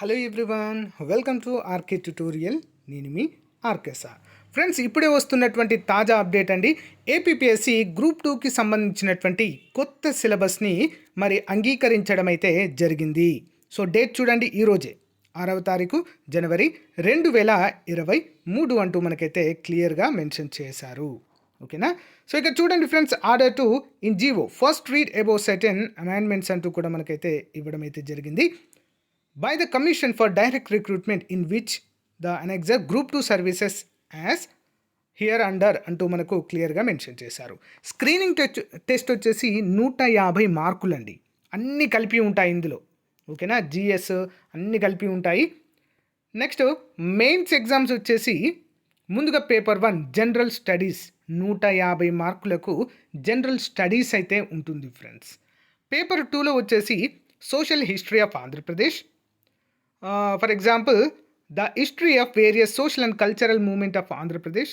Hello everyone, welcome to RK tutorial. నేను మీ RK sir. Friends, ఇప్పుడే వస్తున్నటువంటి తాజా అప్డేట్ అండి. ఏపీపీఎస్సీ గ్రూప్ 2కి సంబంధించినటువంటి కొత్త సిలబస్ని అంగీకరించడం అయితే జరిగింది. సో డేట్ చూడండి, ఈరోజే 6వ తారీఖు జనవరి 2023 అంటూ మనకైతే క్లియర్గా మెన్షన్ చేశారు. ఓకేనా? సో ఇక్కడ చూడండి friends, order to in GO first read above certain amendments అంటూ కూడా మనకైతే ఇవ్వడం అయితే జరిగింది. By the Commission for Direct Recruitment in which the annexed Group 2 services as here under అంటూ మనకు క్లియర్గా మెన్షన్ చేశారు. స్క్రీనింగ్ టెస్ట్ వచ్చేసి 150 మార్కులండి. అన్నీ కలిపి ఉంటాయి ఇందులో. ఓకేనా? జిఎస్ అన్నీ కలిపి ఉంటాయి. నెక్స్ట్ మెయిన్స్ ఎగ్జామ్స్ వచ్చేసి ముందుగా పేపర్ 1 జనరల్ స్టడీస్ 150 మార్కులకు జనరల్ స్టడీస్ అయితే ఉంటుంది ఫ్రెండ్స్. పేపర్ 2లో వచ్చేసి social history of Andhra Pradesh, for example, the history of various social and cultural movement of Andhra Pradesh,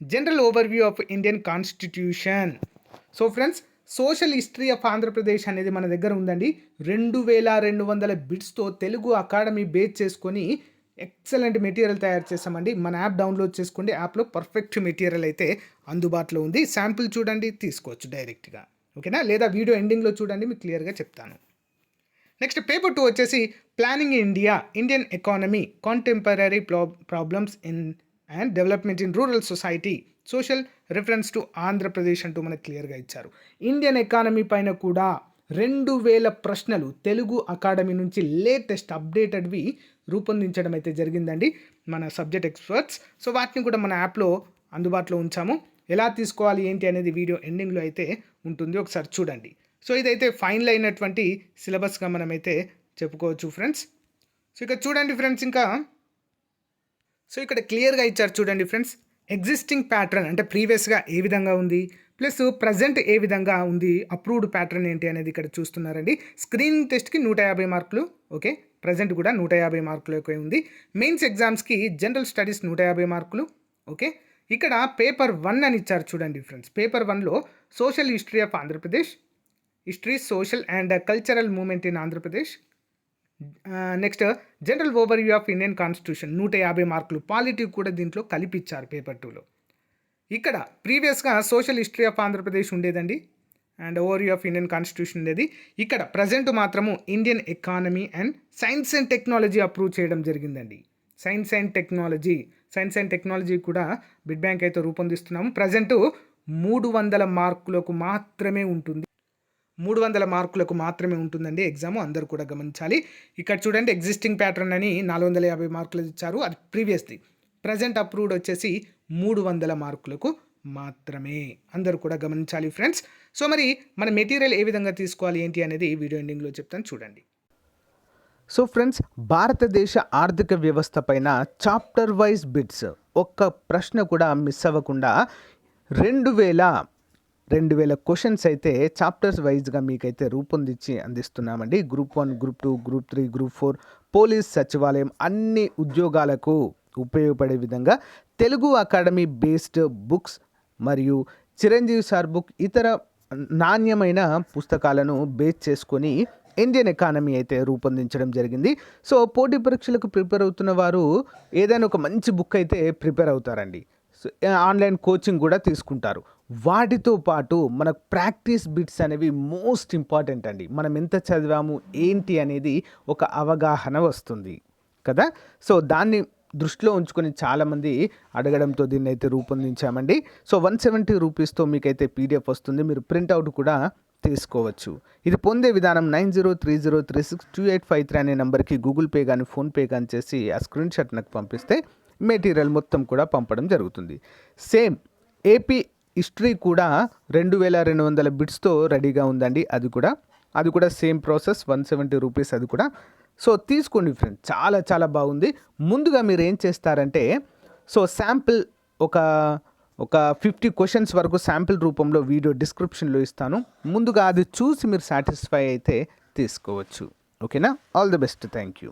general overview of Indian Constitution. So friends, social history of Andhra Pradesh అనేది మన దగ్గర ఉందండి. 2200 బిట్స్తో Telugu academy base చేసుకొని excellent material తయారు చేసామండి. మన యాప్ డౌన్లోడ్ చేసుకోండి. యాప్లో పర్ఫెక్ట్ మెటీరియల్ అయితే అందుబాటులో ఉంది. శాంపుల్ చూడండి, తీసుకోవచ్చు డైరెక్ట్గా. ఓకేనా? లేదా వీడియో ఎండింగ్లో చూడండి, మీకు క్లియర్గా చెప్తాను. నెక్స్ట్ పేపర్ 2 వచ్చేసి planning India, Indian economy, contemporary problems in and development in rural society, social reference to Andhra Pradesh అంటూ మనకు క్లియర్గా ఇచ్చారు. ఇండియన్ ఎకానమీ పైన కూడా 2000 ప్రశ్నలు తెలుగు అకాడమీ నుంచి లేటెస్ట్ అప్డేటెడ్వి రూపొందించడం అయితే జరిగిందండి మన సబ్జెక్ట్ ఎక్స్పర్ట్స్. సో వాటిని కూడా మన యాప్లో అందుబాటులో ఉంచాము. ఎలా తీసుకోవాలి ఏంటి అనేది వీడియో ఎండింగ్లో అయితే ఉంటుంది, ఒకసారి చూడండి. సో ఇదైతే ఫైనల్ అయినటువంటి సిలబస్గా మనమైతే చెప్పుకోవచ్చు ఫ్రెండ్స్. సో ఇక్కడ చూడండి ఫ్రెండ్స్, ఇక్కడ క్లియర్గా ఇచ్చారు చూడండి ఫ్రెండ్స్. ఎగ్జిస్టింగ్ ప్యాటర్న్ అంటే ప్రీవియస్గా ఏ విధంగా ఉంది, ప్లస్ ప్రజెంట్ ఏ విధంగా ఉంది, అప్రూవ్డ్ ప్యాటర్న్ ఏంటి అనేది ఇక్కడ చూస్తున్నారండి. స్క్రీనింగ్ టెస్ట్కి 150 మార్కులు, ఓకే. ప్రజెంట్ కూడా 150 మార్కులకే ఉంది. మెయిన్స్ ఎగ్జామ్స్కి జనరల్ స్టడీస్ 150 మార్కులు, ఓకే. ఇక్కడ పేపర్ 1 అని ఇచ్చారు చూడండి ఫ్రెండ్స్. పేపర్ 1లో social history of Andhra Pradesh, history social and cultural moment in Andhra Pradesh, next general overview of Indian constitution 150 మార్కులు. పాలిటీ కూడా దీంట్లో కలిపిచ్చారు పేపర్ 2లో. ఇక్కడ ప్రీవియస్గా సోషల్ హిస్టరీ ఆఫ్ ఆంధ్రప్రదేశ్ ఉండేదండి and overview of Indian constitution ఉండేది. ఇక్కడ ప్రజెంట్ మాత్రము Indian economy and science and technology approve చేయడం జరిగిందండి. సైన్స్ అండ్ టెక్నాలజీ కూడా బిడ్ బ్యాంక్ అయితే రూపొందిస్తున్నాము. ప్రజెంట్ 300 మార్కులకు మాత్రమే ఉంటుంది. 300 మార్కులకు మాత్రమే ఉంటుందండి ఎగ్జామ్, అందరూ కూడా గమనించాలి. ఇక్కడ చూడండి, ఎగ్జిస్టింగ్ ప్యాటర్న్ అని 450 మార్కులు ఇచ్చారు, అది ప్రీవియస్ది. ప్రజెంట్ అప్రూవ్డ్ వచ్చేసి 300 మార్కులకు మాత్రమే, అందరూ కూడా గమనించాలి ఫ్రెండ్స్. సో మన మెటీరియల్ ఏ విధంగా తీసుకోవాలి ఏంటి అనేది వీడియో ఎండింగ్లో చెప్తాను, చూడండి. సో ఫ్రెండ్స్, భారతదేశ ఆర్థిక వ్యవస్థ పైన చాప్టర్ వైజ్ బిట్స్, ఒక్క ప్రశ్న కూడా మిస్ అవ్వకుండా 2000 క్వశ్చన్స్ అయితే చాప్టర్స్ వైజ్గా మీకైతే రూపొందించి అందిస్తున్నామండి. Group 1, group 2, group 3, group 4, police, సచివాలయం అన్ని ఉద్యోగాలకు ఉపయోగపడే విధంగా తెలుగు అకాడమీ బేస్డ్ బుక్స్ మరియు చిరంజీవి సార్ బుక్, ఇతర నాణ్యమైన పుస్తకాలను బేస్ చేసుకొని ఇండియన్ ఎకానమీ అయితే రూపొందించడం జరిగింది. సో పోటీ పరీక్షలకు ప్రిపేర్ అవుతున్న వారు ఏదైనా ఒక మంచి బుక్ అయితే ప్రిపేర్ అవుతారండి. ఆన్లైన్ కోచింగ్ కూడా తీసుకుంటారు. వాటితో పాటు మనకు ప్రాక్టీస్ బిట్స్ అనేవి మోస్ట్ ఇంపార్టెంట్ అండి. మనం ఎంత చదివాము ఏంటి అనేది ఒక అవగాహన వస్తుంది కదా. సో దాన్ని దృష్టిలో ఉంచుకొని చాలామంది అడగడంతో దీన్ని అయితే రూపొందించామండి. సో 170 రూపీస్తో మీకైతే పీడిఎఫ్ వస్తుంది, మీరు ప్రింట్అవుట్ కూడా తీసుకోవచ్చు. ఇది పొందే విధానం 9030362853 అనే నెంబర్కి గూగుల్ పే కానీ ఫోన్పే కానీ చేసి ఆ స్క్రీన్ షాట్ నాకు పంపిస్తే మెటీరియల్ మొత్తం కూడా పంపడం జరుగుతుంది. సేమ్ ఏపీ హిస్టరీ కూడా 2200 బిట్స్తో రెడీగా ఉందండి. అది కూడా సేమ్ ప్రాసెస్, 170 రూపీస్ అది కూడా. సో తీసుకోండి ఫ్రెండ్, చాలా చాలా బాగుంది. ముందుగా మీరు ఏం చేస్తారంటే, సో శాంపిల్ ఒక 50 క్వశ్చన్స్ వరకు శాంపిల్ రూపంలో వీడియో డిస్క్రిప్షన్లో ఇస్తాను. ముందుగా అది చూసి మీరు సాటిస్ఫై అయితే తీసుకోవచ్చు. ఓకేనా? All the best. Thank you.